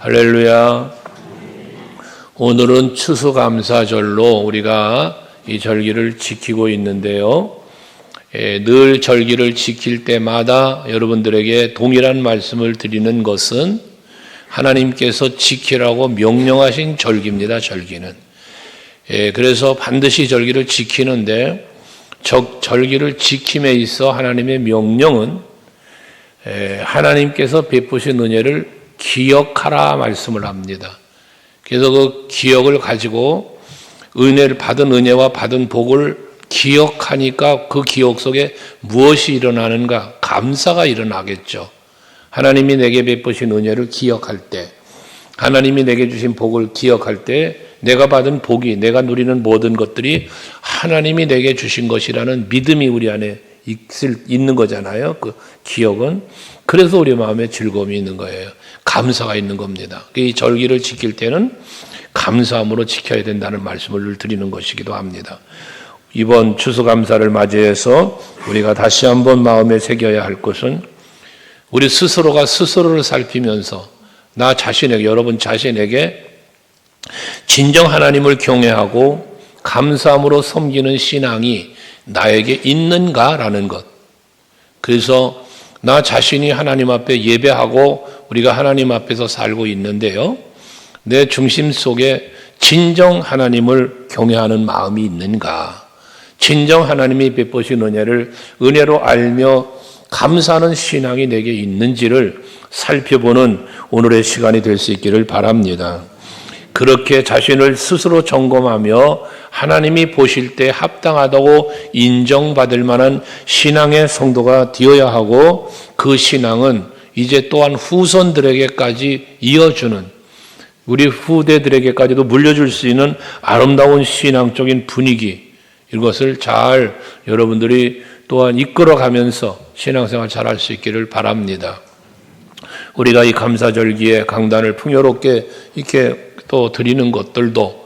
할렐루야. 오늘은 추수감사절로 우리가 이 절기를 지키고 있는데요. 늘 절기를 지킬 때마다 여러분들에게 동일한 말씀을 드리는 것은 하나님께서 지키라고 명령하신 절기입니다. 절기는. 그래서 반드시 절기를 지키는데 절기를 지킴에 있어 하나님의 명령은 하나님께서 베푸신 은혜를 기억하라 말씀을 합니다. 그래서 그 기억을 가지고 은혜를 받은 은혜와 받은 복을 기억하니까 그 기억 속에 무엇이 일어나는가? 감사가 일어나겠죠. 하나님이 내게 베푸신 은혜를 기억할 때, 하나님이 내게 주신 복을 기억할 때 내가 받은 복이, 내가 누리는 모든 것들이 하나님이 내게 주신 것이라는 믿음이 우리 안에 있는 거잖아요. 그 기억은. 그래서 우리 마음에 즐거움이 있는 거예요. 감사가 있는 겁니다. 이 절기를 지킬 때는 감사함으로 지켜야 된다는 말씀을 드리는 것이기도 합니다. 이번 추수감사를 맞이해서 우리가 다시 한번 마음에 새겨야 할 것은 우리 스스로가 스스로를 살피면서 나 자신에게, 여러분 자신에게 진정 하나님을 경외하고 감사함으로 섬기는 신앙이 나에게 있는가라는 것. 그래서 나 자신이 하나님 앞에 예배하고 우리가 하나님 앞에서 살고 있는데요. 내 중심 속에 진정 하나님을 경외하는 마음이 있는가? 진정 하나님이 베푸신 은혜로 알며 감사하는 신앙이 내게 있는지를 살펴보는 오늘의 시간이 될 수 있기를 바랍니다. 그렇게 자신을 스스로 점검하며 하나님이 보실 때 합당하다고 인정받을 만한 신앙의 성도가 되어야 하고, 그 신앙은 이제 또한 후손들에게까지 이어주는, 우리 후대들에게까지도 물려줄 수 있는 아름다운 신앙적인 분위기, 이것을 잘 여러분들이 또한 이끌어가면서 신앙생활 잘할 수 있기를 바랍니다. 우리가 이 감사절기에 강단을 풍요롭게 이렇게 또 드리는 것들도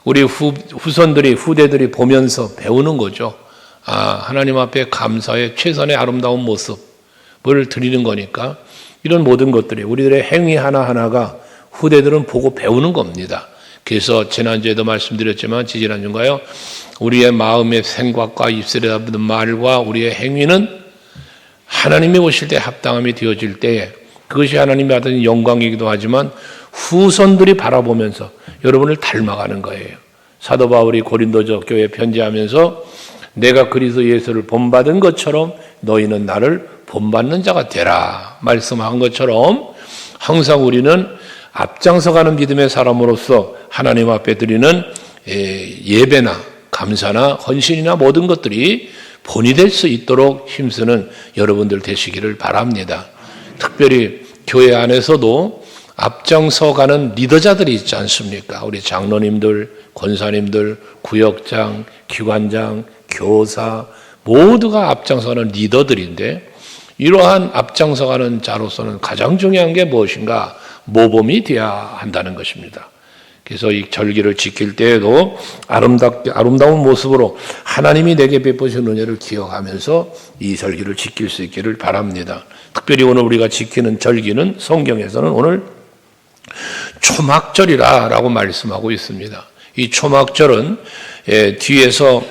우리 후대들이 보면서 배우는 거죠. 하나님 앞에 감사의 최선의 아름다운 모습을 드리는 거니까 이런 모든 것들이 우리들의 행위 하나하나가 후대들은 보고 배우는 겁니다. 그래서 지난주에도 말씀드렸지만 지지난주인가요? 우리의 마음의 생각과 입술에 담는 말과 우리의 행위는 하나님이 오실 때 합당함이 되어질 때에 그것이 하나님이 받은 영광이기도 하지만 후손들이 바라보면서 여러분을 닮아가는 거예요. 사도 바울이 고린도 교회에 편지하면서 내가 그리스도 예수를 본받은 것처럼 너희는 나를 본받는 자가 되라 말씀한 것처럼 항상 우리는 앞장서가는 믿음의 사람으로서 하나님 앞에 드리는 예배나 감사나 헌신이나 모든 것들이 본이 될 수 있도록 힘쓰는 여러분들 되시기를 바랍니다. 특별히 교회 안에서도 앞장서가는 리더자들이 있지 않습니까? 우리 장로님들, 권사님들, 구역장, 기관장, 교사 모두가 앞장서가는 리더들인데, 이러한 앞장서가는 자로서는 가장 중요한 게 무엇인가? 모범이 되어야 한다는 것입니다. 그래서 이 절기를 지킬 때에도 아름다운 모습으로 하나님이 내게 베푸신 은혜를 기억하면서 이 절기를 지킬 수 있기를 바랍니다. 특별히 오늘 우리가 지키는 절기는 성경에서는 오늘 초막절이라고 말씀하고 있습니다. 이 초막절은 뒤에서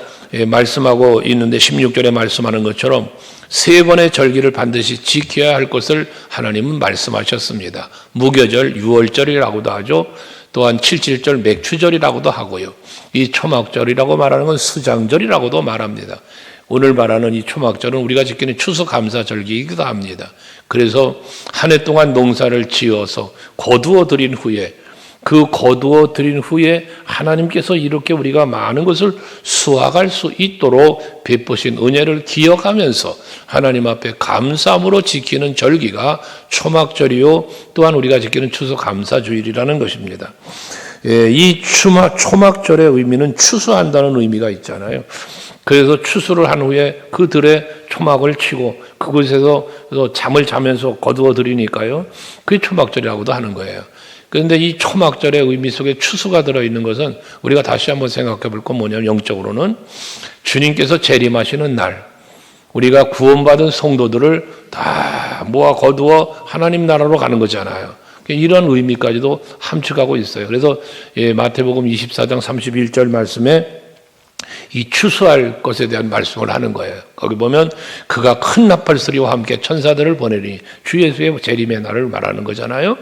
말씀하고 있는데 16절에 말씀하는 것처럼 세 번의 절기를 반드시 지켜야 할 것을 하나님은 말씀하셨습니다. 무교절, 유월절이라고도 하죠. 또한 칠칠절, 맥추절이라고도 하고요. 이 초막절이라고 말하는 건 수장절이라고도 말합니다. 오늘 말하는 이 초막절은 우리가 지키는 추수감사절기이기도 합니다. 그래서 한 해 동안 농사를 지어서 거두어 드린 후에, 그 거두어 드린 후에 하나님께서 이렇게 우리가 많은 것을 수확할 수 있도록 베푸신 은혜를 기억하면서 하나님 앞에 감사함으로 지키는 절기가 초막절이요, 또한 우리가 지키는 추수감사주일이라는 것입니다. 이 초막절의 의미는 추수한다는 의미가 있잖아요. 그래서 추수를 한 후에 그 들에 초막을 치고 그곳에서 잠을 자면서 거두어 드리니까요, 그게 초막절이라고도 하는 거예요. 그런데 이 초막절의 의미 속에 추수가 들어있는 것은 우리가 다시 한번 생각해 볼 건 뭐냐면, 영적으로는 주님께서 재림하시는 날, 우리가 구원받은 성도들을 다 모아 거두어 하나님 나라로 가는 거잖아요. 이런 의미까지도 함축하고 있어요. 그래서 마태복음 24장 31절 말씀에 이 추수할 것에 대한 말씀을 하는 거예요. 거기 보면 그가 큰 나팔 소리와 함께 천사들을 보내니 주 예수의 재림의 날을 말하는 거잖아요.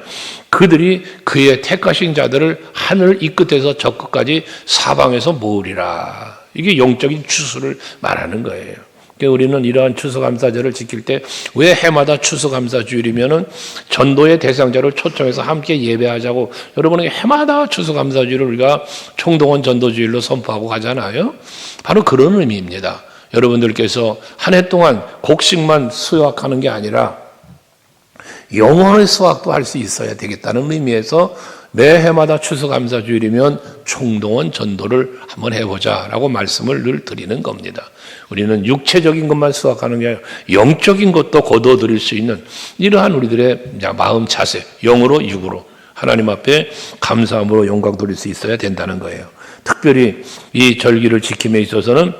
그들이 그의 택하신 자들을 하늘 이 끝에서 저 끝까지 사방에서 모으리라. 이게 영적인 추수를 말하는 거예요. 우리는 이러한 추수감사절을 지킬 때 왜 해마다 추수감사주일이면은 전도의 대상자를 초청해서 함께 예배하자고 여러분에게 해마다 추수감사주일을 우리가 총동원 전도주일로 선포하고 가잖아요. 바로 그런 의미입니다. 여러분들께서 한 해 동안 곡식만 수확하는 게 아니라 영혼의 수확도 할 수 있어야 되겠다는 의미에서 매 해마다 추수감사주일이면 총동원 전도를 한번 해보자라고 말씀을 늘 드리는 겁니다. 우리는 육체적인 것만 수확하는 게 아니라 영적인 것도 거둬들일 수 있는 이러한 우리들의 마음 자세, 영으로 육으로 하나님 앞에 감사함으로 영광 돌릴 수 있어야 된다는 거예요. 특별히 이 절기를 지킴에 있어서는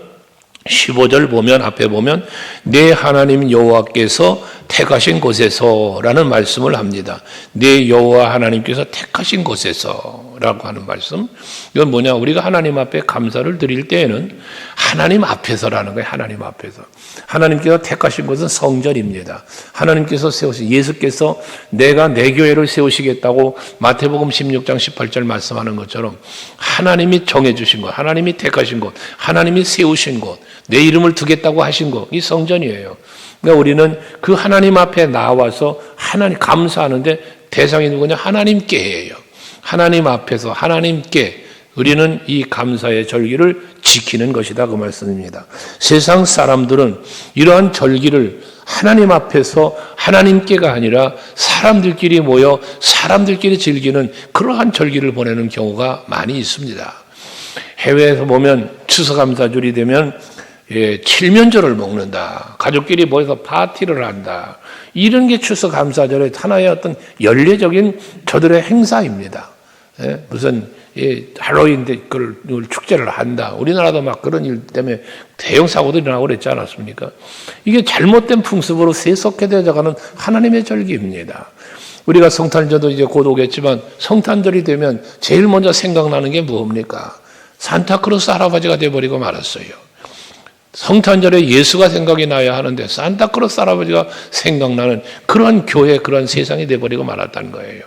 15절 보면 앞에 보면 내 하나님 여호와께서 택하신 곳에서라는 말씀을 합니다. 내 여호와 하나님께서 택하신 곳에서라고 하는 말씀. 이건 뭐냐? 우리가 하나님 앞에 감사를 드릴 때에는 하나님 앞에서라는 거예요. 하나님 앞에서. 하나님께서 택하신 곳은 성전입니다. 하나님께서 세우신 예수께서 내가 내 교회를 세우시겠다고 마태복음 16장 18절 말씀하는 것처럼 하나님이 정해 주신 곳, 하나님이 택하신 곳, 하나님이 세우신 곳, 내 이름을 두겠다고 하신 곳, 이 성전이에요. 그러니까 우리는 그 하나님 앞에 나와서 하나님 감사하는데 대상이 누구냐? 하나님께예요. 하나님 앞에서 하나님께 우리는 이 감사의 절기를 지키는 것이다 그 말씀입니다. 세상 사람들은 이러한 절기를 하나님 앞에서 하나님께가 아니라 사람들끼리 모여 사람들끼리 즐기는 그러한 절기를 보내는 경우가 많이 있습니다. 해외에서 보면 추수감사절이 되면 칠면조를 먹는다. 가족끼리 모여서 파티를 한다. 이런 게 추수감사절의 하나의 어떤 연례적인 저들의 행사입니다. 무슨 할로윈 그걸 축제를 한다. 우리나라도 막 그런 일 때문에 대형 사고들이 나고 그랬지 않았습니까? 이게 잘못된 풍습으로 세속화되어가는 하나님의 절기입니다. 우리가 성탄절도 이제 곧 오겠지만 성탄절이 되면 제일 먼저 생각나는 게 뭡니까? 산타크로스 할아버지가 돼버리고 말았어요. 성탄절에 예수가 생각이 나야 하는데 산타크로스 할아버지가 생각나는 그런 교회, 그런 세상이 돼버리고 말았다는 거예요.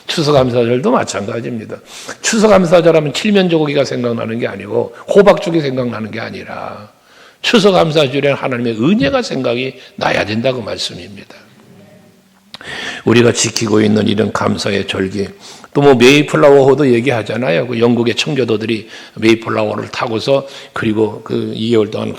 추수감사절도 마찬가지입니다. 추수감사절 하면 칠면조고기가 생각나는 게 아니고 호박죽이 생각나는 게 아니라 추수감사절에는 하나님의 은혜가 생각이 나야 된다고 말씀입니다. 우리가 지키고 있는 이런 감사의 절기, 또 뭐 메이플라워호도 얘기하잖아요. 그 영국의 청교도들이 메이플라워를 타고서 그리고 그 2개월 동안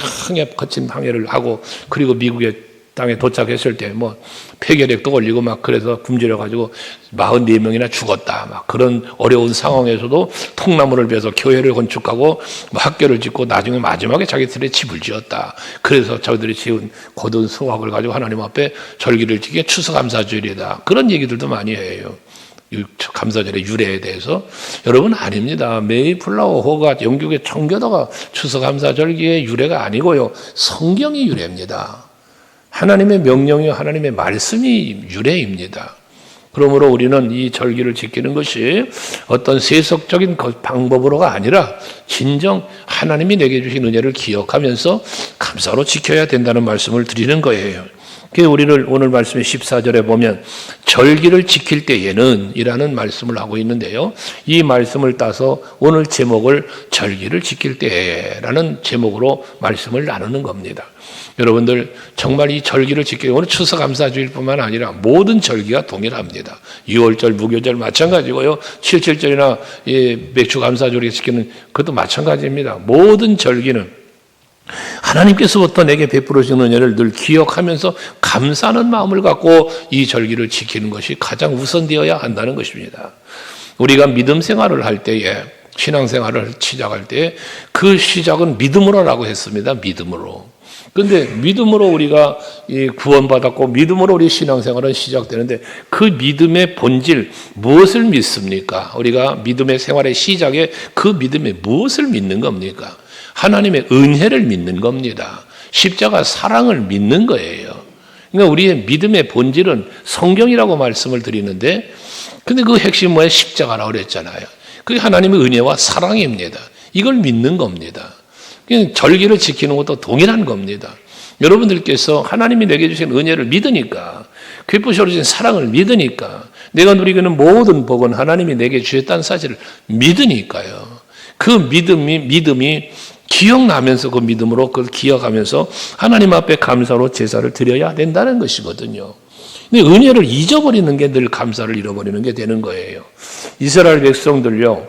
거친 항해를 하고 그리고 미국의 땅에 도착했을 때 뭐 폐결핵도 걸리고 막 그래서 굶주려 가지고 44명이나 죽었다. 막 그런 어려운 상황에서도 통나무를 베서 교회를 건축하고 학교를 짓고 나중에 마지막에 자기들의 집을 지었다. 그래서 저들이 지은 고든 수확을 가지고 하나님 앞에 절기를 지키게 추수감사절이다. 그런 얘기들도 많이 해요. 감사절의 유래에 대해서. 여러분 아닙니다. 메이플라워호가 영국의 청교도가 추수감사절기의 유래가 아니고요. 성경이 유래입니다. 하나님의 명령이요 하나님의 말씀이 유래입니다. 그러므로 우리는 이 절기를 지키는 것이 어떤 세속적인 방법으로가 아니라 진정 하나님이 내게 주신 은혜를 기억하면서 감사로 지켜야 된다는 말씀을 드리는 거예요. 우리를 오늘 말씀의 14절에 보면 절기를 지킬 때에는 이라는 말씀을 하고 있는데요. 이 말씀을 따서 오늘 제목을 절기를 지킬 때라는 제목으로 말씀을 나누는 겁니다. 여러분들 정말 이 절기를 지키기 오늘 추수감사주일뿐만 아니라 모든 절기가 동일합니다. 6월절, 무교절 마찬가지고요. 77절이나 맥주감사절이 지키는 그것도 마찬가지입니다. 모든 절기는 하나님께서부터 내게 베풀어 주신 은혜를 늘 기억하면서 감사하는 마음을 갖고 이 절기를 지키는 것이 가장 우선되어야 한다는 것입니다. 우리가 믿음 생활을 할 때에 신앙생활을 시작할 때 그 시작은 믿음으로라고 했습니다. 믿음으로. 그런데 믿음으로 우리가 구원받았고 믿음으로 우리 신앙생활은 시작되는데 그 믿음의 본질 무엇을 믿습니까? 우리가 믿음의 생활의 시작에 그 믿음에 무엇을 믿는 겁니까? 하나님의 은혜를 믿는 겁니다. 십자가 사랑을 믿는 거예요. 그러니까 우리의 믿음의 본질은 성경이라고 말씀을 드리는데, 근데 그 핵심 뭐예요? 십자가라고 그랬잖아요. 그게 하나님의 은혜와 사랑입니다. 이걸 믿는 겁니다. 절기를 지키는 것도 동일한 겁니다. 여러분들께서 하나님이 내게 주신 은혜를 믿으니까, 궤부시로 주신 사랑을 믿으니까, 내가 누리고는 모든 복은 하나님이 내게 주셨다는 사실을 믿으니까요. 그 믿음이 기억나면서, 그 믿음으로 그걸 기억하면서 하나님 앞에 감사로 제사를 드려야 된다는 것이거든요. 근데 은혜를 잊어버리는 게 늘 감사를 잃어버리는 게 되는 거예요. 이스라엘 백성들요,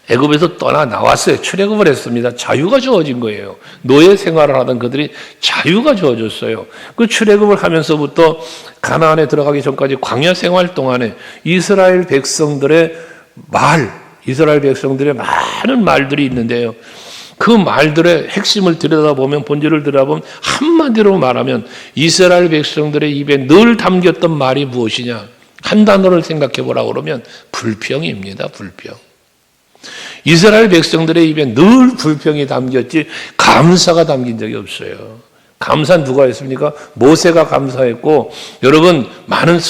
애굽에서 떠나 나왔어요. 출애굽을 했습니다. 자유가 주어진 거예요. 노예 생활을 하던 그들이 자유가 주어졌어요. 그 출애굽을 하면서부터 가나안에 들어가기 전까지 광야 생활 동안에 이스라엘 백성들의 많은 말들이 있는데요. 그 말들의 핵심을 들여다보면, 본질을 들여다보면, 한마디로 말하면 이스라엘 백성들의 입에 늘 담겼던 말이 무엇이냐? 한 단어를 생각해 보라고 그러면 불평입니다. 불평. 이스라엘 백성들의 입에 늘 불평이 담겼지 감사가 담긴 적이 없어요. 감사는 누가 했습니까? 모세가 감사했고, 여러분 많은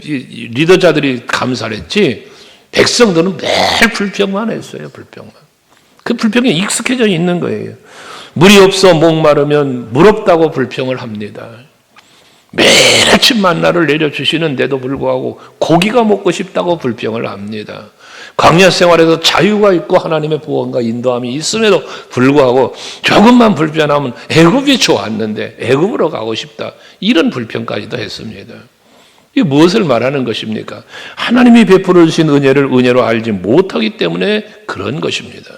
리더자들이 감사를 했지, 백성들은 매일 불평만 했어요. 불평만. 그 불평에 익숙해져 있는 거예요. 물이 없어 목마르면 물 없다고 불평을 합니다. 매일 아침 만나를 내려주시는데도 불구하고 고기가 먹고 싶다고 불평을 합니다. 광야 생활에서 자유가 있고 하나님의 보호와 인도함이 있음에도 불구하고 조금만 불편하면 애굽이 좋았는데 애굽으로 가고 싶다, 이런 불평까지도 했습니다. 이게 무엇을 말하는 것입니까? 하나님이 베풀어 주신 은혜를 은혜로 알지 못하기 때문에 그런 것입니다.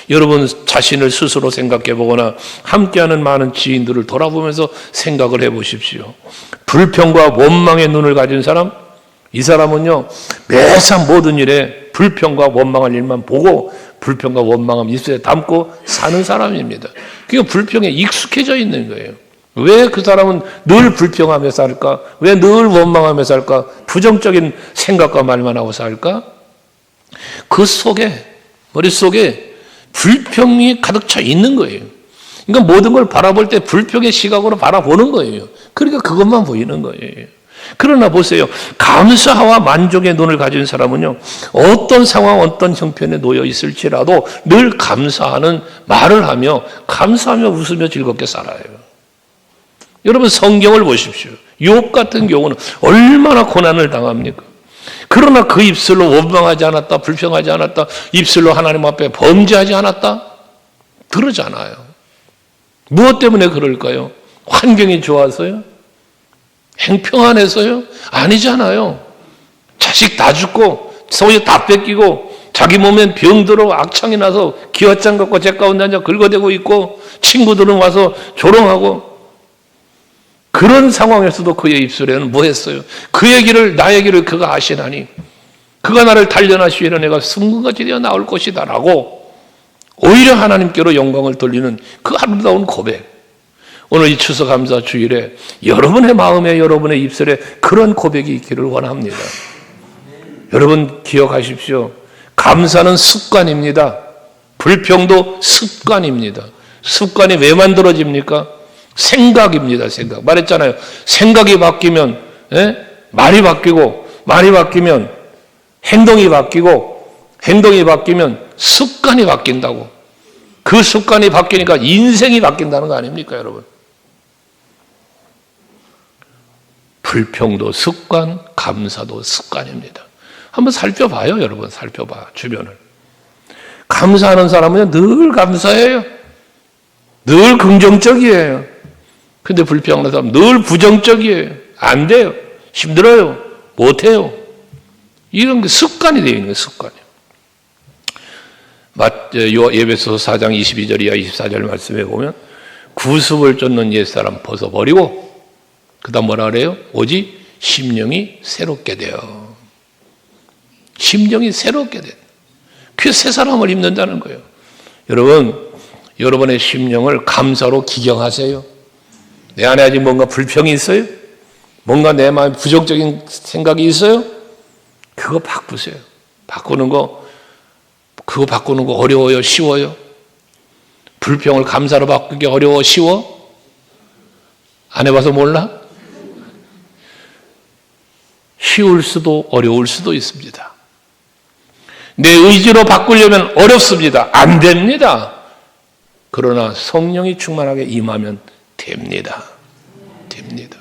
여러분 자신을 스스로 생각해 보거나 함께하는 많은 지인들을 돌아보면서 생각을 해 보십시오. 불평과 원망의 눈을 가진 사람, 이 사람은요 매사 모든 일에 불평과 원망할 일만 보고 불평과 원망함 입술에 담고 사는 사람입니다. 그러니까 불평에 익숙해져 있는 거예요. 왜 그 사람은 늘 불평하며 살까? 왜 늘 원망하며 살까? 부정적인 생각과 말만 하고 살까? 그 속에, 머릿속에 불평이 가득 차 있는 거예요. 그러니까 모든 걸 바라볼 때 불평의 시각으로 바라보는 거예요. 그러니까 그것만 보이는 거예요. 그러나 보세요. 감사와 만족의 눈을 가진 사람은요, 어떤 상황, 어떤 형편에 놓여 있을지라도 늘 감사하는 말을 하며, 감사하며 웃으며 즐겁게 살아요. 여러분 성경을 보십시오. 욥 같은 경우는 얼마나 고난을 당합니까? 그러나 그 입술로 원망하지 않았다, 불평하지 않았다, 입술로 하나님 앞에 범죄하지 않았다? 그러잖아요. 무엇 때문에 그럴까요? 환경이 좋아서요? 행평안해서요? 아니잖아요. 자식 다 죽고 소유 다 뺏기고 자기 몸엔 병들어 악창이 나서 기왓장 갖고 제 가운데 앉아 긁어대고 있고 친구들은 와서 조롱하고, 그런 상황에서도 그의 입술에는 뭐 했어요? 그의 길을, 나의 길을 그가 아시나니 그가 나를 단련하시려 내가 승근같이 되어 나올 것이다 라고 오히려 하나님께로 영광을 돌리는 그 아름다운 고백. 오늘 이 추수감사 주일에 여러분의 마음에, 여러분의 입술에 그런 고백이 있기를 원합니다. 여러분 기억하십시오. 감사는 습관입니다. 불평도 습관입니다. 습관이 왜 만들어집니까? 생각입니다. 생각. 말했잖아요. 생각이 바뀌면 말이 바뀌고, 말이 바뀌면 행동이 바뀌고, 행동이 바뀌면 습관이 바뀐다고. 그 습관이 바뀌니까 인생이 바뀐다는 거 아닙니까, 여러분? 불평도 습관, 감사도 습관입니다. 한번 살펴봐요, 여러분. 살펴봐, 주변을. 감사하는 사람은 늘 감사해요. 늘 긍정적이에요. 근데 불평하는 사람은 늘 부정적이에요. 안 돼요. 힘들어요. 못해요. 이런 게 습관이 되어 있는 거예요, 습관이요. 에베소서 4장 22절 이하 24절 말씀에 보면 구습을 쫓는 옛사람 벗어버리고, 그 다음 뭐라 그래요? 오직 심령이 새롭게 되어. 심령이 새롭게 돼. 그 새 사람을 입는다는 거예요. 여러분, 여러분의 심령을 감사로 기경하세요. 내 안에 아직 뭔가 불평이 있어요? 뭔가 내 마음에 부정적인 생각이 있어요? 그거 바꾸세요. 그거 바꾸는 거 어려워요? 쉬워요? 불평을 감사로 바꾸기 어려워? 쉬워? 안 해봐서 몰라? 쉬울 수도 어려울 수도 있습니다. 내 의지로 바꾸려면 어렵습니다. 안 됩니다. 그러나 성령이 충만하게 임하면 됩니다. 됩니다.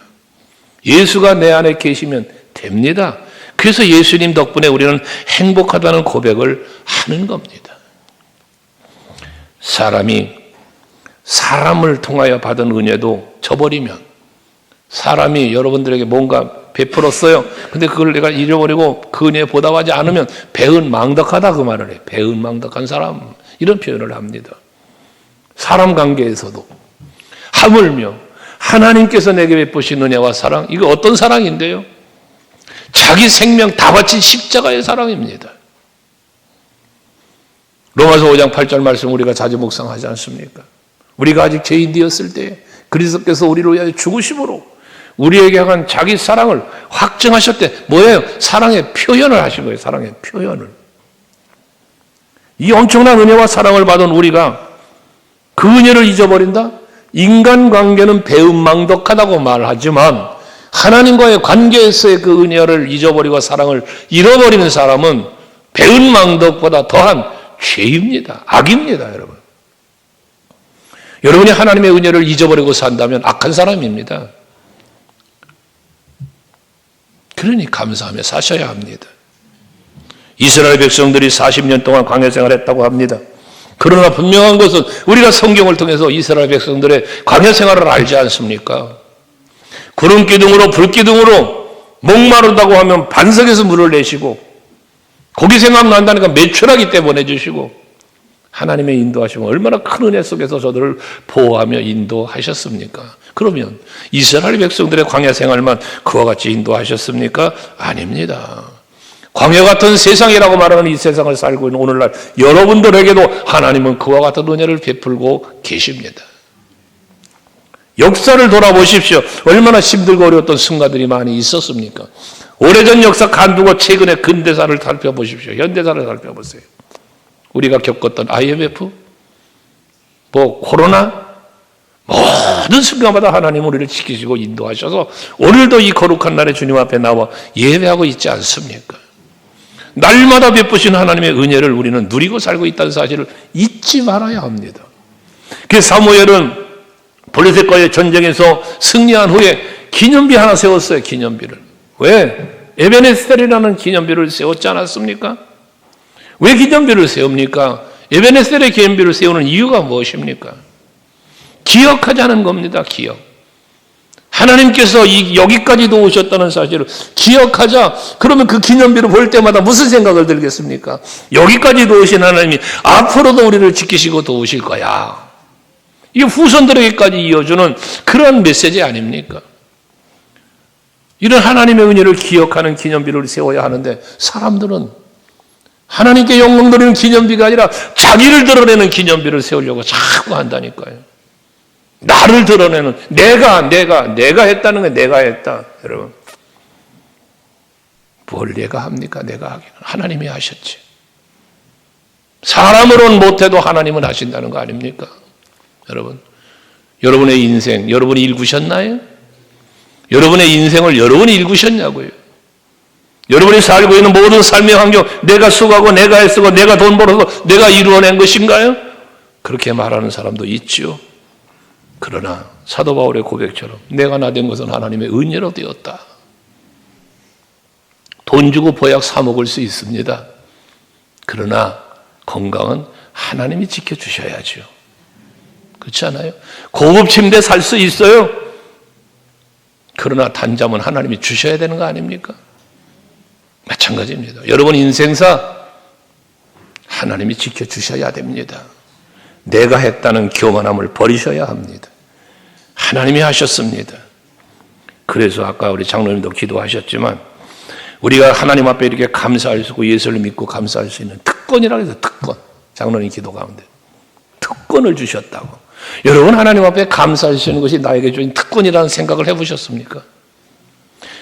예수가 내 안에 계시면 됩니다. 그래서 예수님 덕분에 우리는 행복하다는 고백을 하는 겁니다. 사람이 사람을 통하여 받은 은혜도 저버리면, 사람이 여러분들에게 뭔가 베풀었어요. 근데 그걸 내가 잃어버리고 그 은혜에 보답하지 않으면 배은망덕하다, 그 말을 해. 배은망덕한 사람, 이런 표현을 합니다. 사람 관계에서도 하물며 하나님께서 내게 베푸신 은혜와 사랑, 이거 어떤 사랑인데요? 자기 생명 다 바친 십자가의 사랑입니다. 로마서 5장 8절 말씀 우리가 자주 묵상하지 않습니까? 우리가 아직 죄인 되었을 때 그리스도께서 우리를 위하여 죽으심으로 우리에게 향한 자기 사랑을 확증하셨대. 뭐예요? 사랑의 표현을 하신 거예요. 사랑의 표현을. 이 엄청난 은혜와 사랑을 받은 우리가 그 은혜를 잊어버린다? 인간관계는 배은망덕하다고 말하지만 하나님과의 관계에서의 그 은혜를 잊어버리고 사랑을 잃어버리는 사람은 배은망덕보다 더한 죄입니다. 악입니다, 여러분. 여러분이 하나님의 은혜를 잊어버리고 산다면 악한 사람입니다. 그러니 감사하며 사셔야 합니다. 이스라엘 백성들이 40년 동안 광야 생활했다고 합니다. 그러나 분명한 것은 우리가 성경을 통해서 이스라엘 백성들의 광야 생활을 알지 않습니까? 구름 기둥으로 불 기둥으로 목마르다고 하면 반석에서 물을 내시고, 고기 생각난다니까 메추라기 때 보내주시고, 하나님의 인도하시면 얼마나 큰 은혜 속에서 저들을 보호하며 인도하셨습니까? 그러면 이스라엘 백성들의 광야 생활만 그와 같이 인도하셨습니까? 아닙니다. 광야 같은 세상이라고 말하는 이 세상을 살고 있는 오늘날 여러분들에게도 하나님은 그와 같은 은혜를 베풀고 계십니다. 역사를 돌아보십시오. 얼마나 힘들고 어려웠던 순간들이 많이 있었습니까? 오래전 역사 간두고 최근의 근대사를 살펴보십시오. 현대사를 살펴보세요. 우리가 겪었던 IMF, 코로나, 모든 순간마다 하나님은 우리를 지키시고 인도하셔서 오늘도 이 거룩한 날에 주님 앞에 나와 예배하고 있지 않습니까? 날마다 베푸신 하나님의 은혜를 우리는 누리고 살고 있다는 사실을 잊지 말아야 합니다. 그래서 사무엘은 블레셋과의 전쟁에서 승리한 후에 기념비 하나 세웠어요. 기념비를. 왜? 에베네셀이라는 기념비를 세웠지 않았습니까? 왜 기념비를 세웁니까? 에베네셀의 기념비를 세우는 이유가 무엇입니까? 기억하자는 겁니다. 기억. 하나님께서 여기까지도 오셨다는 사실을 기억하자. 그러면 그 기념비를 볼 때마다 무슨 생각을 들겠습니까? 여기까지도 오신 하나님이 앞으로도 우리를 지키시고 도우실 거야. 이 후손들에게까지 이어주는 그런 메시지 아닙니까? 이런 하나님의 은혜를 기억하는 기념비를 세워야 하는데, 사람들은 하나님께 영광 돌리는 기념비가 아니라 자기를 드러내는 기념비를 세우려고 자꾸 한다니까요. 나를 드러내는, 내가 했다는 게 내가 했다. 여러분, 뭘 내가 합니까? 내가 하기는 하나님이 하셨지. 사람으로는 못해도 하나님은 하신다는 거 아닙니까? 여러분, 여러분의 인생 여러분이 일구셨나요? 여러분의 인생을 여러분이 일구셨냐고요? 여러분이 살고 있는 모든 삶의 환경, 내가 수고하고 내가 애쓰고 내가 돈 벌어서 내가 이루어낸 것인가요? 그렇게 말하는 사람도 있지요. 그러나 사도 바울의 고백처럼 내가 나된 것은 하나님의 은혜로 되었다. 돈 주고 보약 사 먹을 수 있습니다. 그러나 건강은 하나님이 지켜주셔야죠. 그렇지 않아요? 고급 침대 살 수 있어요. 그러나 단잠은 하나님이 주셔야 되는 거 아닙니까? 마찬가지입니다. 여러분 인생사 하나님이 지켜주셔야 됩니다. 내가 했다는 교만함을 버리셔야 합니다. 하나님이 하셨습니다. 그래서 아까 우리 장로님도 기도하셨지만 우리가 하나님 앞에 이렇게 감사할 수 있고 예수를 믿고 감사할 수 있는 특권이라고 해서 특권. 장로님 기도 가운데 특권을 주셨다고. 여러분 하나님 앞에 감사할 수 있는 것이 나에게 주신 특권이라는 생각을 해보셨습니까?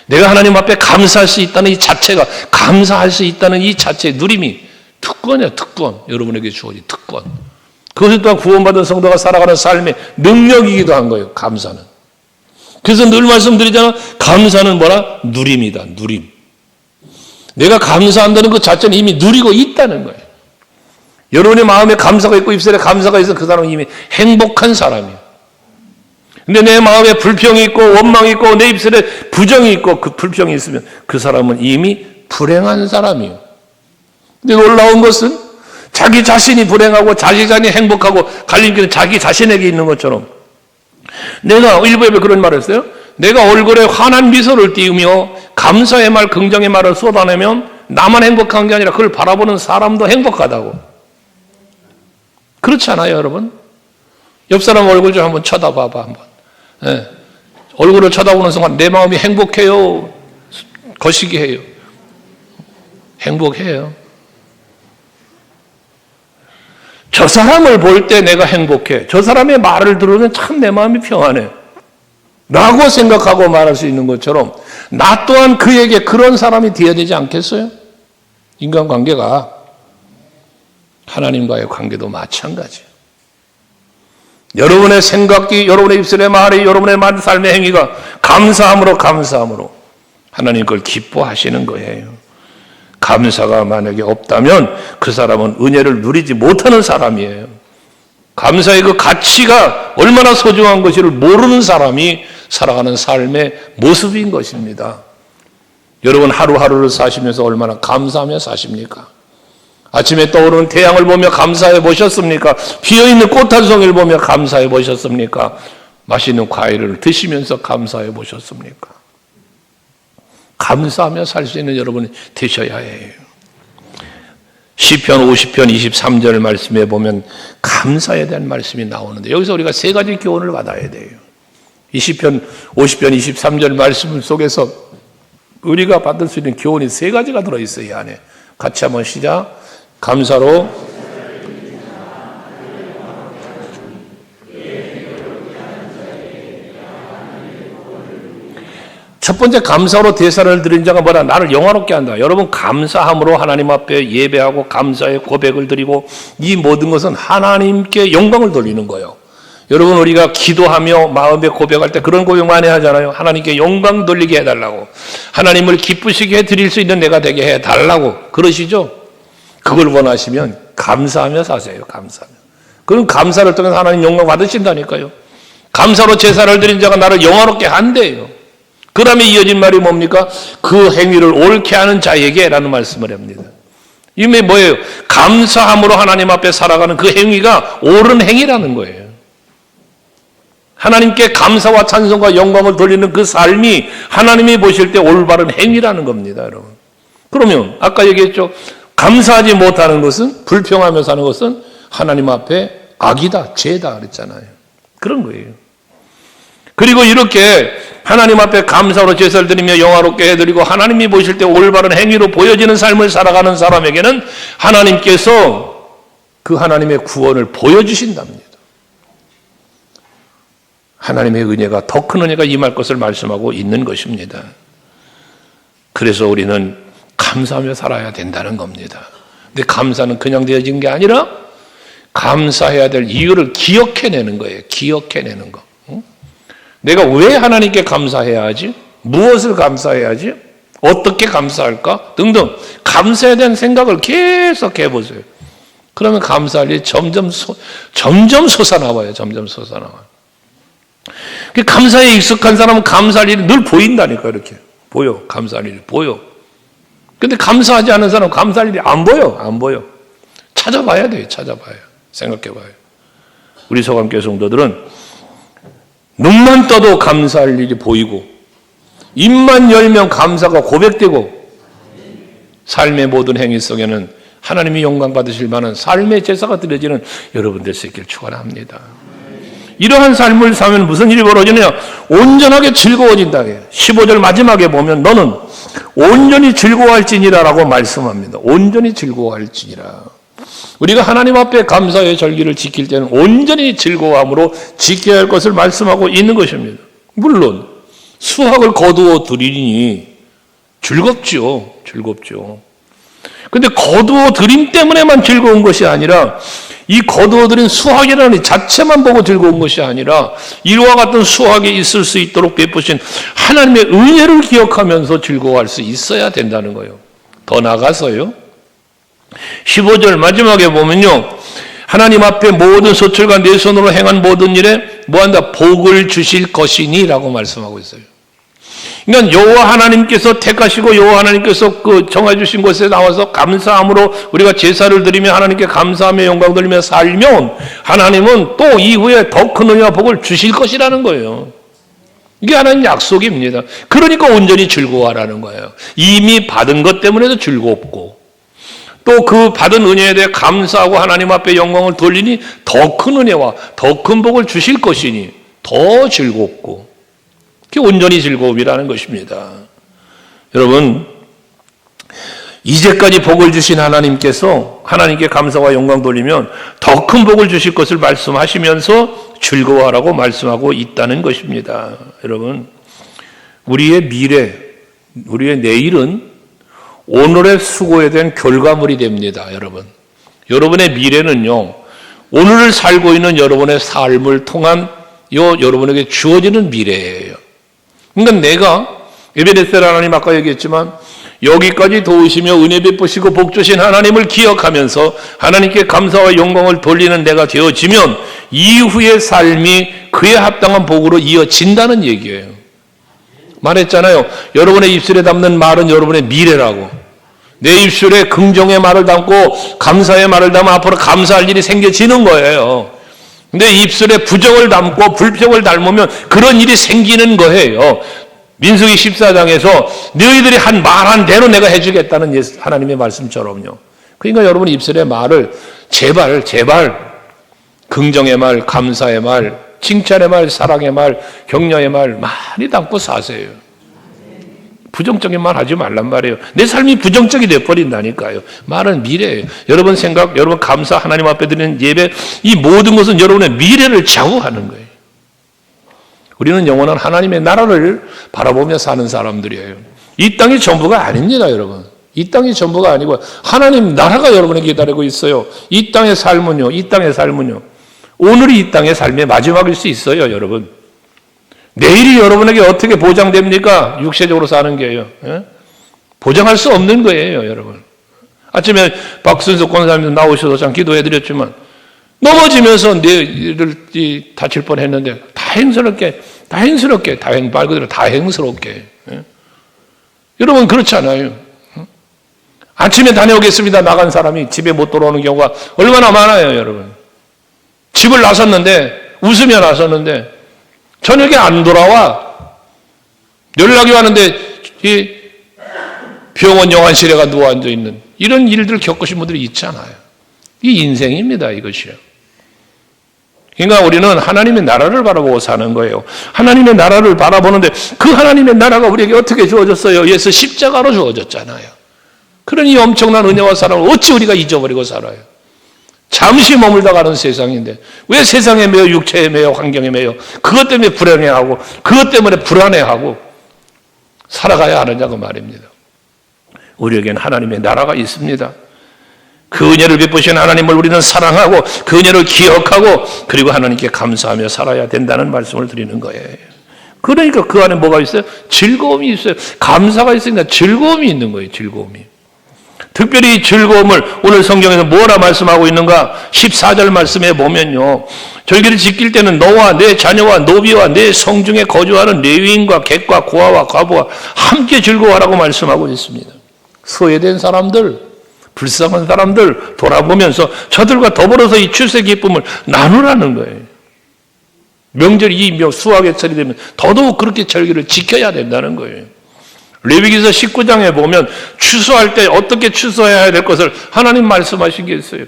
내가 하나님 앞에 감사할 수 있다는 이 자체가, 감사할 수 있다는 이 자체의 누림이 특권이야. 특권. 여러분에게 주어진 특권. 그것이 또한 구원받은 성도가 살아가는 삶의 능력이기도 한 거예요. 감사는. 그래서 늘 말씀드리잖아. 감사는 뭐라? 누림이다. 누림. 내가 감사한다는 그 자체는 이미 누리고 있다는 거예요. 여러분의 마음에 감사가 있고 입술에 감사가 있어 그 사람은 이미 행복한 사람이에요. 근데 내 마음에 불평이 있고 원망이 있고 내 입술에 부정이 있고 그 불평이 있으면 그 사람은 이미 불행한 사람이에요. 근데 놀라운 것은 자기 자신이 불행하고 자기 자신이 행복하고 갈림길은 자기 자신에게 있는 것처럼 내가 일부에 그런 말을 했어요. 내가 얼굴에 환한 미소를 띄우며 감사의 말, 긍정의 말을 쏟아내면 나만 행복한 게 아니라 그걸 바라보는 사람도 행복하다고. 그렇지 않아요, 여러분? 옆 사람 얼굴 좀 한번 쳐다봐봐, 한번. 네. 얼굴을 쳐다보는 순간 내 마음이 행복해요, 거시기 해요. 행복해요. 저 사람을 볼 때 내가 행복해. 저 사람의 말을 들으면 참 내 마음이 평안해. 라고 생각하고 말할 수 있는 것처럼 나 또한 그에게 그런 사람이 되어야 되지 않겠어요? 인간관계가 하나님과의 관계도 마찬가지예요. 여러분의 생각이, 여러분의 입술의 말이, 여러분의 삶의 행위가 감사함으로 하나님 그걸 기뻐하시는 거예요. 감사가 만약에 없다면 그 사람은 은혜를 누리지 못하는 사람이에요. 감사의 그 가치가 얼마나 소중한 것을 모르는 사람이 살아가는 삶의 모습인 것입니다. 여러분 하루하루를 사시면서 얼마나 감사하며 사십니까? 아침에 떠오르는 태양을 보며 감사해 보셨습니까? 피어있는 꽃 한 송이를 보며 감사해 보셨습니까? 맛있는 과일을 드시면서 감사해 보셨습니까? 감사하며 살 수 있는 여러분이 되셔야 해요. 시편 50편 23절 말씀에 보면 감사에 대한 말씀이 나오는데 여기서 우리가 세 가지 교훈을 받아야 돼요. 이 시편 50편 23절 말씀 속에서 우리가 받을 수 있는 교훈이 세 가지가 들어있어요. 이 안에 같이 한번 시작. 감사로 첫 번째 감사로 대사를 드린 자가 뭐라? 나를 영화롭게 한다. 여러분 감사함으로 하나님 앞에 예배하고 감사의 고백을 드리고 이 모든 것은 하나님께 영광을 돌리는 거예요. 여러분 우리가 기도하며 마음에 고백할 때 그런 고백 많이 하잖아요. 하나님께 영광 돌리게 해달라고. 하나님을 기쁘시게 해드릴 수 있는 내가 되게 해달라고. 그러시죠? 그걸 원하시면 감사하며 사세요. 감사하며. 그럼 감사를 통해서 하나님 영광 받으신다니까요. 감사로 제사를 드린 자가 나를 영화롭게 한대요. 그 다음에 이어진 말이 뭡니까? 그 행위를 옳게 하는 자에게 라는 말씀을 합니다. 이게 뭐예요? 감사함으로 하나님 앞에 살아가는 그 행위가 옳은 행위라는 거예요. 하나님께 감사와 찬송과 영광을 돌리는 그 삶이 하나님이 보실 때 올바른 행위라는 겁니다, 여러분. 그러면 아까 얘기했죠. 감사하지 못하는 것은, 불평하며 사는 것은 하나님 앞에 악이다, 죄다 그랬잖아요. 그런 거예요. 그리고 이렇게 하나님 앞에 감사로 제사를 드리며 영화롭게 해드리고 하나님이 보실 때 올바른 행위로 보여지는 삶을 살아가는 사람에게는 하나님께서 그 하나님의 구원을 보여주신답니다. 하나님의 은혜가 더 큰 은혜가 임할 것을 말씀하고 있는 것입니다. 그래서 우리는 감사하며 살아야 된다는 겁니다. 근데 감사는 그냥 되어진 게 아니라 감사해야 될 이유를 기억해내는 거예요. 기억해내는 거. 내가 왜 하나님께 감사해야 하지? 무엇을 감사해야 하지? 어떻게 감사할까? 등등 감사에 대한 생각을 계속 해보세요. 그러면 감사할 일이 점점 솟아나와요. 점점 솟아나와요. 감사에 익숙한 사람은 감사할 일이 늘 보인다니까. 이렇게 보여. 감사할 일이 보여. 근데 감사하지 않은 사람은 감사할 일이 안 보여. 안 보여. 찾아봐야 돼요. 찾아봐요. 생각해봐요. 우리 소감교회 성도들은 눈만 떠도 감사할 일이 보이고 입만 열면 감사가 고백되고 삶의 모든 행위 속에는 하나님이 영광 받으실 만한 삶의 제사가 드려지는 여러분들 수 있기를 축원합니다. 이러한 삶을 살면 무슨 일이 벌어지느냐? 온전하게 즐거워진다. 15절 마지막에 보면 너는 온전히 즐거워할지니라 라고 말씀합니다. 온전히 즐거워할지니라. 우리가 하나님 앞에 감사의 절기를 지킬 때는 온전히 즐거워함으로 지켜야 할 것을 말씀하고 있는 것입니다. 물론 수확을 거두어 드리니 즐겁죠. 즐겁죠. 근데 거두어 드림 때문에만 즐거운 것이 아니라 이 거두어 드린 수확이라는 자체만 보고 즐거운 것이 아니라 이와 같은 수확이 있을 수 있도록 베푸신 하나님의 은혜를 기억하면서 즐거워할 수 있어야 된다는 거예요. 더 나가서요. 15절 마지막에 보면요. 하나님 앞에 모든 소출과 내 손으로 행한 모든 일에 뭐한다? 복을 주실 것이니 라고 말씀하고 있어요. 그러니까 여호와 하나님께서 택하시고 여호와 하나님께서 그 정해주신 곳에 나와서 감사함으로 우리가 제사를 드리며 하나님께 감사하며 영광 돌리며 살면 하나님은 또 이후에 더 큰 은혜와 복을 주실 것이라는 거예요. 이게 하나님 약속입니다. 그러니까 온전히 즐거워하라는 거예요. 이미 받은 것 때문에도 즐겁고 또 그 받은 은혜에 대해 감사하고 하나님 앞에 영광을 돌리니 더 큰 은혜와 더 큰 복을 주실 것이니 더 즐겁고 그게 온전히 즐거움이라는 것입니다. 여러분, 이제까지 복을 주신 하나님께서 하나님께 감사와 영광 돌리면 더 큰 복을 주실 것을 말씀하시면서 즐거워하라고 말씀하고 있다는 것입니다. 여러분, 우리의 미래, 우리의 내일은 오늘의 수고에 대한 결과물이 됩니다. 여러분의 미래는요, 오늘을 살고 있는 여러분의 삶을 통한 여러분에게 주어지는 미래예요. 그러니까 내가 에베네셀 하나님 아까 얘기했지만 여기까지 도우시며 은혜 베푸시고 복 주신 하나님을 기억하면서 하나님께 감사와 영광을 돌리는 내가 되어지면 이후의 삶이 그에 합당한 복으로 이어진다는 얘기예요. 말했잖아요. 여러분의 입술에 담는 말은 여러분의 미래라고. 내 입술에 긍정의 말을 담고 감사의 말을 담아 앞으로 감사할 일이 생겨지는 거예요. 근데 입술에 부정을 담고 불평을 담으면 그런 일이 생기는 거예요. 민수기 14장에서 너희들이 한 말한 대로 내가 해주겠다는 하나님의 말씀처럼요. 그러니까 여러분 입술의 말을 제발 긍정의 말, 감사의 말, 칭찬의 말, 사랑의 말, 격려의 말 많이 담고 사세요. 부정적인 말 하지 말란 말이에요. 내 삶이 부정적이 되어버린다니까요. 말은 미래예요. 여러분 생각, 여러분 감사, 하나님 앞에 드리는 예배, 이 모든 것은 여러분의 미래를 좌우하는 거예요. 우리는 영원한 하나님의 나라를 바라보며 사는 사람들이에요. 이 땅이 전부가 아닙니다, 여러분. 이 땅이 전부가 아니고 하나님 나라가 여러분에게 기다리고 있어요. 이 땅의 삶은요. 오늘이 이 땅의 삶의 마지막일 수 있어요, 여러분. 내일이 여러분에게 어떻게 보장됩니까? 육체적으로 사는 게요. 예? 보장할 수 없는 거예요, 여러분. 아침에 박순석 권사님 나오셔서 참 기도해드렸지만 넘어지면서 내일을 다칠 뻔했는데 다행스럽게 말 그대로 다행스럽게. 예? 여러분 그렇잖아요. 아침에 다녀오겠습니다. 나간 사람이 집에 못 돌아오는 경우가 얼마나 많아요, 여러분. 집을 나섰는데 웃으며 나섰는데 저녁에 안 돌아와. 연락이 왔는데 이 병원 영안실에 가 누워 앉아 있는 이런 일들 겪으신 분들이 있잖아요. 이 인생입니다, 이것이요. 그러니까 우리는 하나님의 나라를 바라보고 사는 거예요. 하나님의 나라를 바라보는데 그 하나님의 나라가 우리에게 어떻게 주어졌어요? 예수 십자가로 주어졌잖아요. 그러니 엄청난 은혜와 사랑을 어찌 우리가 잊어버리고 살아요? 잠시 머물다 가는 세상인데 왜 세상에 매여 육체에 매여 환경에 매여 그것 때문에 불행해하고 그것 때문에 불안해하고 살아가야 하느냐고 말입니다. 우리에겐 하나님의 나라가 있습니다. 그 은혜를 베푸신 하나님을 우리는 사랑하고 그 은혜를 기억하고 그리고 하나님께 감사하며 살아야 된다는 말씀을 드리는 거예요. 그러니까 그 안에 뭐가 있어요? 즐거움이 있어요. 감사가 있으니까 즐거움이 있는 거예요. 즐거움이. 특별히 즐거움을 오늘 성경에서 뭐라 말씀하고 있는가? 14절 말씀에 보면요. 절기를 지킬 때는 너와 내 자녀와 노비와 내 성중에 거주하는 레위인과 객과 고아와 과부와 함께 즐거워하라고 말씀하고 있습니다. 소외된 사람들, 불쌍한 사람들 돌아보면서 저들과 더불어서 이 출세 기쁨을 나누라는 거예요. 명절이 수학의 철이 되면 더더욱 그렇게 절기를 지켜야 된다는 거예요. 레위기서 19장에 보면 추수할 때 어떻게 추수해야 될 것을 하나님 말씀하신 게 있어요.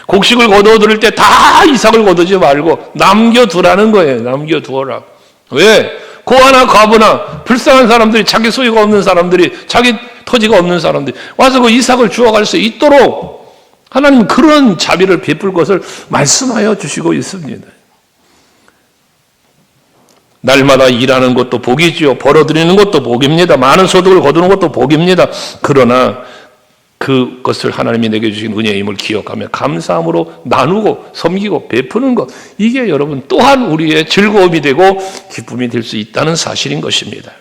곡식을 거두어들을 때 다 이삭을 거두지 말고 남겨두라는 거예요. 남겨두어라. 왜? 고아나 과부나 불쌍한 사람들이 자기 소유가 없는 사람들이 자기 토지가 없는 사람들이 와서 그 이삭을 주워갈 수 있도록 하나님 그런 자비를 베풀 것을 말씀하여 주시고 있습니다. 날마다 일하는 것도 복이지요. 벌어들이는 것도 복입니다. 많은 소득을 거두는 것도 복입니다. 그러나 그것을 하나님이 내게 주신 은혜임을 기억하며 감사함으로 나누고 섬기고 베푸는 것, 이게 여러분 또한 우리의 즐거움이 되고 기쁨이 될 수 있다는 사실인 것입니다.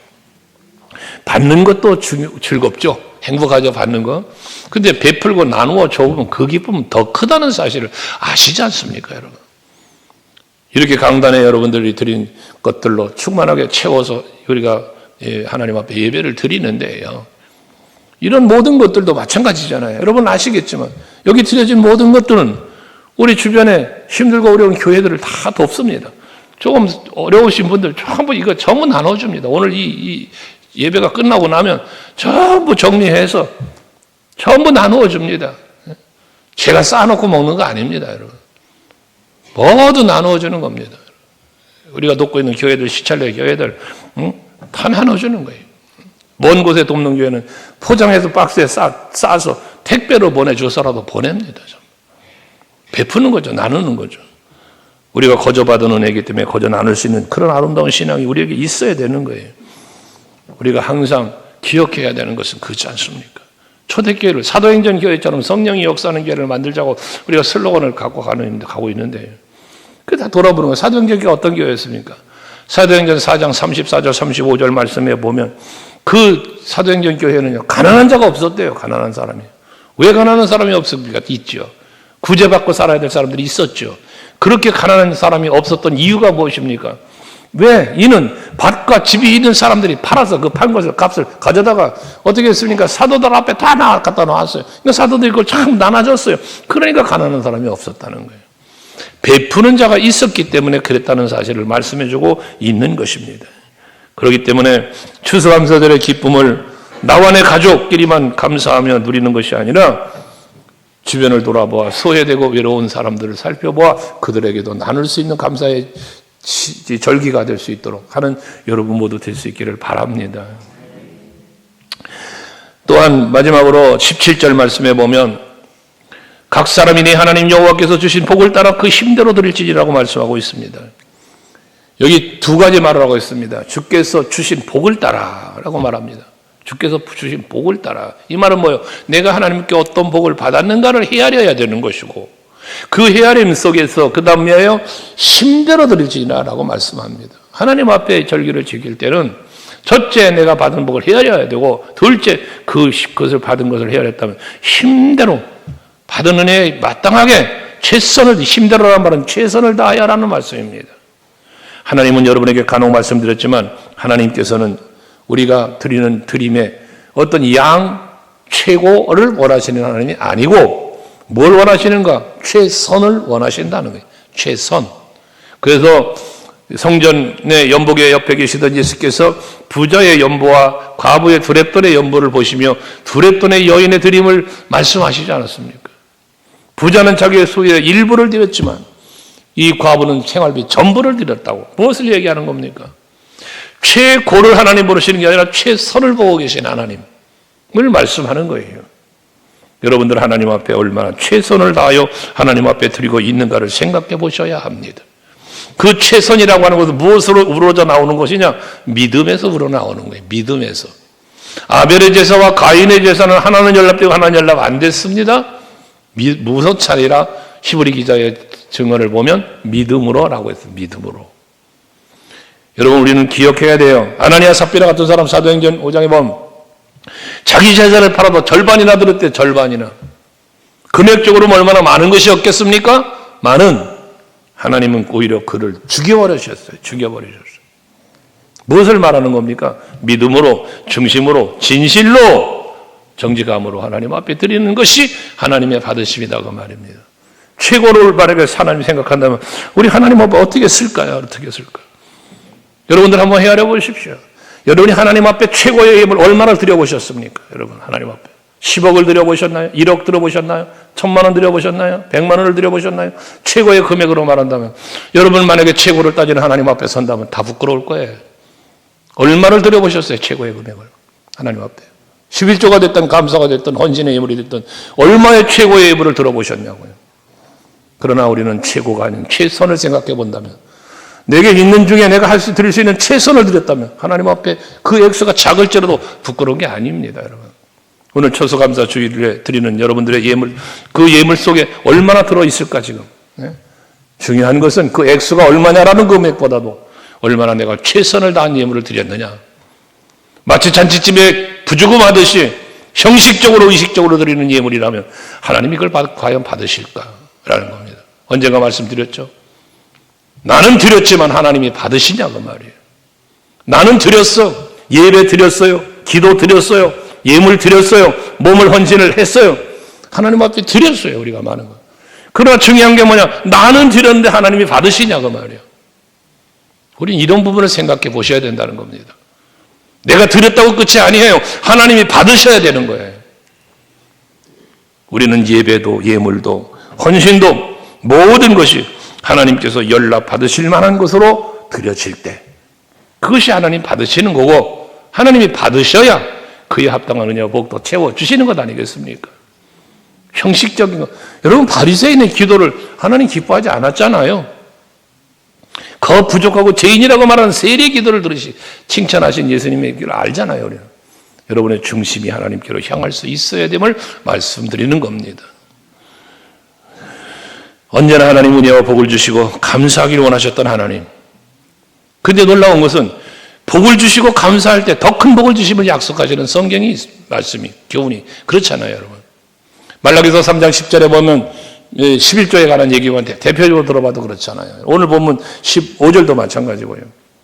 받는 것도 즐겁죠. 행복하죠, 받는 거. 근데 베풀고 나누어 줘보면 그 기쁨은 더 크다는 사실을 아시지 않습니까, 여러분? 이렇게 강단에 여러분들이 드린 것들로 충만하게 채워서 우리가 하나님 앞에 예배를 드리는데요. 이런 모든 것들도 마찬가지잖아요. 여러분 아시겠지만 여기 드려진 모든 것들은 우리 주변에 힘들고 어려운 교회들을 다 돕습니다. 조금 어려우신 분들 전부 이거 전부 나눠줍니다. 오늘 이 예배가 끝나고 나면 전부 정리해서 전부 나누어 줍니다. 제가 쌓아놓고 먹는 거 아닙니다, 여러분. 모두 나누어 주는 겁니다. 우리가 돕고 있는 교회들, 시찰례 교회들 다 나눠주는 거예요. 먼 곳에 돕는 교회는 포장해서 박스에 싸서 택배로 보내줘서라도 보냅니다. 베푸는 거죠. 나누는 거죠. 우리가 거저 받은 은혜이기 때문에 거저 나눌 수 있는 그런 아름다운 신앙이 우리에게 있어야 되는 거예요. 우리가 항상 기억해야 되는 것은 그렇지 않습니까? 초대교회를 사도행전 교회처럼 성령이 역사하는 교회를 만들자고 우리가 슬로건을 가고 있는데 그 다 돌아보는 거예요. 사도행전 교회가 어떤 교회였습니까? 사도행전 4장 34절 35절 말씀에 보면 그 사도행전 교회는요, 가난한 자가 없었대요. 가난한 사람이. 왜 가난한 사람이 없습니까? 있죠. 구제받고 살아야 될 사람들이 있었죠. 그렇게 가난한 사람이 없었던 이유가 무엇입니까? 왜? 이는 밭과 집이 있는 사람들이 팔아서 그 판 것을 값을 가져다가 어떻게 했습니까? 사도들 앞에 다 갖다 놓았어요. 그러니까 사도들이 그걸 참 나눠줬어요. 그러니까 가난한 사람이 없었다는 거예요. 베푸는 자가 있었기 때문에 그랬다는 사실을 말씀해주고 있는 것입니다. 그렇기 때문에 추수감사절의 기쁨을 나와 내 가족끼리만 감사하며 누리는 것이 아니라 주변을 돌아보아 소외되고 외로운 사람들을 살펴보아 그들에게도 나눌 수 있는 감사의 절기가 될 수 있도록 하는 여러분 모두 될 수 있기를 바랍니다. 또한 마지막으로 17절 말씀에 보면 각 사람이 네 하나님 여호와께서 주신 복을 따라 그 힘대로 드릴지니라고 말씀하고 있습니다. 여기 두 가지 말을 하고 있습니다. 주께서 주신 복을 따라라고 말합니다. 주께서 주신 복을 따라. 이 말은 뭐예요? 내가 하나님께 어떤 복을 받았는가를 헤아려야 되는 것이고 그 헤아림 속에서 그 다음에요 힘대로 드릴지니라고 말씀합니다. 하나님 앞에 절기를 지킬 때는 첫째 내가 받은 복을 헤아려야 되고 둘째 그것을 받은 것을 헤아렸다면 힘대로 받은 은혜에 마땅하게 최선을 힘대로라는 말은 최선을 다해야 하라는 말씀입니다. 하나님은 여러분에게 간혹 말씀드렸지만 하나님께서는 우리가 드리는 드림에 어떤 양 최고를 원하시는 하나님이 아니고 뭘 원하시는가? 최선을 원하신다는 거예요. 최선. 그래서 성전의 연복의 옆에 계시던 예수께서 부자의 연보와 과부의 두렙돈의 연보를 보시며 두렙돈의 여인의 드림을 말씀하시지 않았습니까? 부자는 자기의 소유의 일부를 드렸지만 이 과부는 생활비 전부를 드렸다고. 무엇을 얘기하는 겁니까? 최고를 하나님 보시는 게 아니라 최선을 보고 계신 하나님을 말씀하는 거예요. 여러분들 하나님 앞에 얼마나 최선을 다하여 하나님 앞에 드리고 있는가를 생각해 보셔야 합니다. 그 최선이라고 하는 것은 무엇으로 우러져 나오는 것이냐? 믿음에서 우러나오는 거예요. 믿음에서. 아벨의 제사와 가인의 제사는 하나는 연락되고 하나는 연락 안 됐습니다. 무슨 차이라 히브리 기자의 증언을 보면 믿음으로라고 했어요. 믿음으로. 여러분 우리는 기억해야 돼요. 아나니아 삽비라 같은 사람 사도행전 5장에 보면 자기 재산을 팔아도 절반이나 들었대. 절반이나. 금액적으로 얼마나 많은 것이 없겠습니까? 많은. 하나님은 오히려 그를 죽여버리셨어요. 죽여버리셨어요. 무엇을 말하는 겁니까? 믿음으로, 중심으로, 진실로, 정직함으로 하나님 앞에 드리는 것이 하나님의 받으심이다 그 말입니다. 최고를 만약에 하나님 생각한다면 우리 하나님 앞에 어떻게 쓸까요? 어떻게 쓸까요? 여러분들 한번 헤아려 보십시오. 여러분이 하나님 앞에 최고의 예물 얼마나 드려보셨습니까? 여러분 하나님 앞에 10억을 드려보셨나요? 1억 드려보셨나요? 1000만 원 드려보셨나요? 100만 원을 드려보셨나요? 최고의 금액으로 말한다면 여러분 만약에 최고를 따지는 하나님 앞에 선다면 다 부끄러울 거예요. 얼마를 드려보셨어요? 최고의 금액을 하나님 앞에 11조가 됐든 감사가 됐든 헌신의 예물이 됐든 얼마의 최고의 예물을 들어보셨냐고요. 그러나 우리는 최고가 아닌 최선을 생각해 본다면 내게 있는 중에 내가 드릴 수 있는 최선을 드렸다면 하나님 앞에 그 액수가 작을지라도 부끄러운 게 아닙니다. 여러분 오늘 추수감사 주일에 드리는 여러분들의 예물 그 예물 속에 얼마나 들어있을까 지금. 중요한 것은 그 액수가 얼마냐라는 금액보다도 얼마나 내가 최선을 다한 예물을 드렸느냐. 마치 잔치집에 부조금 하듯이 형식적으로 의식적으로 드리는 예물이라면 하나님이 그걸 과연 받으실까라는 겁니다. 언젠가 말씀드렸죠. 나는 드렸지만 하나님이 받으시냐고 말이에요. 나는 드렸어. 예배 드렸어요. 기도 드렸어요. 예물 드렸어요. 몸을 헌신을 했어요. 하나님 앞에 드렸어요. 우리가 많은 거. 그러나 중요한 게 뭐냐? 나는 드렸는데 하나님이 받으시냐고 말이에요. 우리는 이런 부분을 생각해 보셔야 된다는 겁니다. 내가 드렸다고 끝이 아니에요. 하나님이 받으셔야 되는 거예요. 우리는 예배도 예물도 헌신도 모든 것이 하나님께서 연락 받으실 만한 것으로 드려질 때 그것이 하나님 받으시는 거고 하나님이 받으셔야 그에 합당한 은혜와 복도 채워주시는 것 아니겠습니까? 형식적인 거. 여러분 바리새인의 기도를 하나님 기뻐하지 않았잖아요. 거 부족하고 죄인이라고 말하는 세례 기도를 들으시 칭찬하신 예수님의 기도를 알잖아요. 우리는. 여러분의 중심이 하나님께로 향할 수 있어야 됨을 말씀드리는 겁니다. 언제나 하나님 은혜와 복을 주시고 감사하기를 원하셨던 하나님. 근데 놀라운 것은 복을 주시고 감사할 때 더 큰 복을 주심을 약속하시는 성경이 말씀이 교훈이 그렇잖아요, 여러분. 말라기서 3장 10절에 보면 11조에 관한 얘기가 대표적으로 들어봐도 그렇잖아요. 오늘 보면 15절도 마찬가지고요.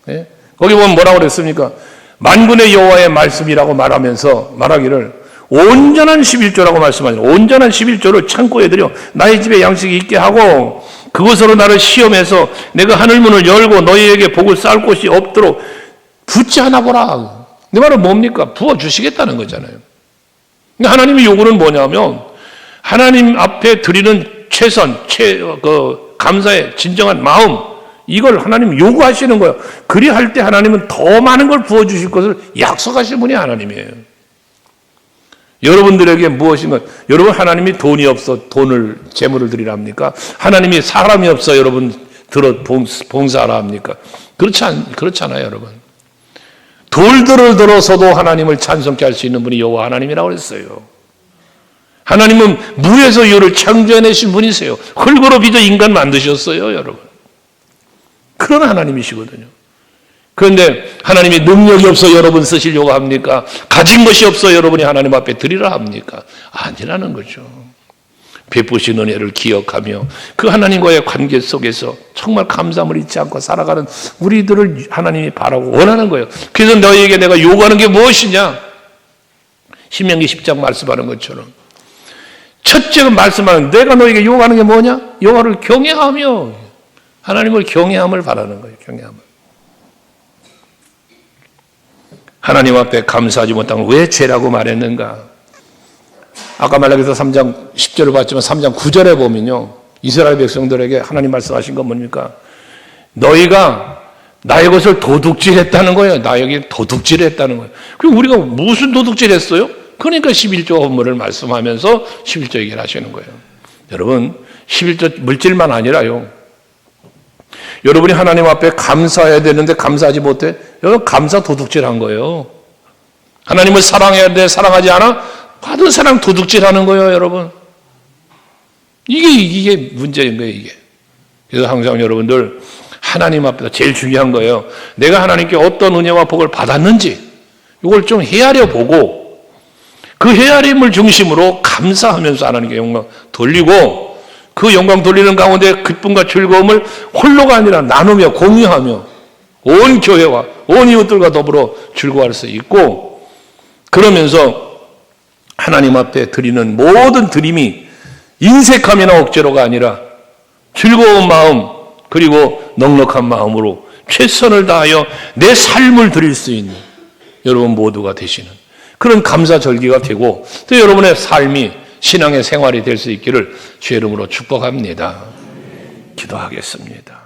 예? 거기 보면 뭐라고 그랬습니까? 만군의 여호와의 말씀이라고 말하기를 온전한 11조라고 말씀하죠. 온전한 11조를 창고에 들여 나의 집에 양식이 있게 하고 그것으로 나를 시험해서 내가 하늘문을 열고 너희에게 복을 쌓을 곳이 없도록 붓지 않아 보라. 내 말은 뭡니까? 부어주시겠다는 거잖아요. 하나님의 요구는 뭐냐면 하나님 앞에 드리는 최선, 감사의 진정한 마음 이걸 하나님 요구하시는 거예요. 그리할 때 하나님은 더 많은 걸 부어주실 것을 약속하시는 분이 하나님이에요. 여러분들에게 무엇인가 여러분 하나님이 돈이 없어 재물을 드리랍니까? 하나님이 사람이 없어 여러분 봉사하라 합니까? 그렇잖아요, 여러분. 돌들을 들어서도 하나님을 찬송케 할 수 있는 분이 여호와 하나님이라고 그랬어요. 하나님은 물에서 유를 창조해내신 분이세요. 흙으로 빚어 인간 만드셨어요, 여러분. 그런 하나님이시거든요. 그런데 하나님이 능력이 없어 여러분 쓰시려고 합니까? 가진 것이 없어 여러분이 하나님 앞에 드리라 합니까? 아니라는 거죠. 베푸신 은혜를 기억하며 그 하나님과의 관계 속에서 정말 감사함을 잊지 않고 살아가는 우리들을 하나님이 바라고 원하는 거예요. 그래서 너희에게 내가 요구하는 게 무엇이냐? 신명기 10장 말씀하는 것처럼 첫째가 말씀하는 내가 너에게 요구하는 게 뭐냐? 여호와를 경외하며 하나님을 경외함을 바라는 거예요. 경외함을. 하나님 앞에 감사하지 못한 왜 죄라고 말했는가? 아까 말라기서 3장 10절을 봤지만 3장 9절에 보면요. 이스라엘 백성들에게 하나님 말씀하신 건 뭡니까? 너희가 나의 것을 도둑질했다는 거예요. 나에게 도둑질했다는 거예요. 그럼 우리가 무슨 도둑질했어요? 그러니까 11조 헌물을 말씀하면서 11조 얘기를 하시는 거예요. 여러분 11조 물질만 아니라요. 여러분이 하나님 앞에 감사해야 되는데 감사하지 못해? 여러분 감사 도둑질한 거예요. 하나님을 사랑해야 되는데 사랑하지 않아? 받은 사랑 도둑질하는 거예요, 여러분. 이게 문제인 거예요, 이게. 그래서 항상 여러분들 하나님 앞에서 제일 중요한 거예요. 내가 하나님께 어떤 은혜와 복을 받았는지 이걸 좀 헤아려 보고 그 헤아림을 중심으로 감사하면서 하나님께 영광 돌리고 그 영광 돌리는 가운데 기쁨과 즐거움을 홀로가 아니라 나누며 공유하며 온 교회와 온 이웃들과 더불어 즐거워할 수 있고 그러면서 하나님 앞에 드리는 모든 드림이 인색함이나 억제로가 아니라 즐거운 마음 그리고 넉넉한 마음으로 최선을 다하여 내 삶을 드릴 수 있는 여러분 모두가 되시는 그런 감사절기가 되고 또 여러분의 삶이 신앙의 생활이 될 수 있기를 주의 이름으로 축복합니다. 기도하겠습니다.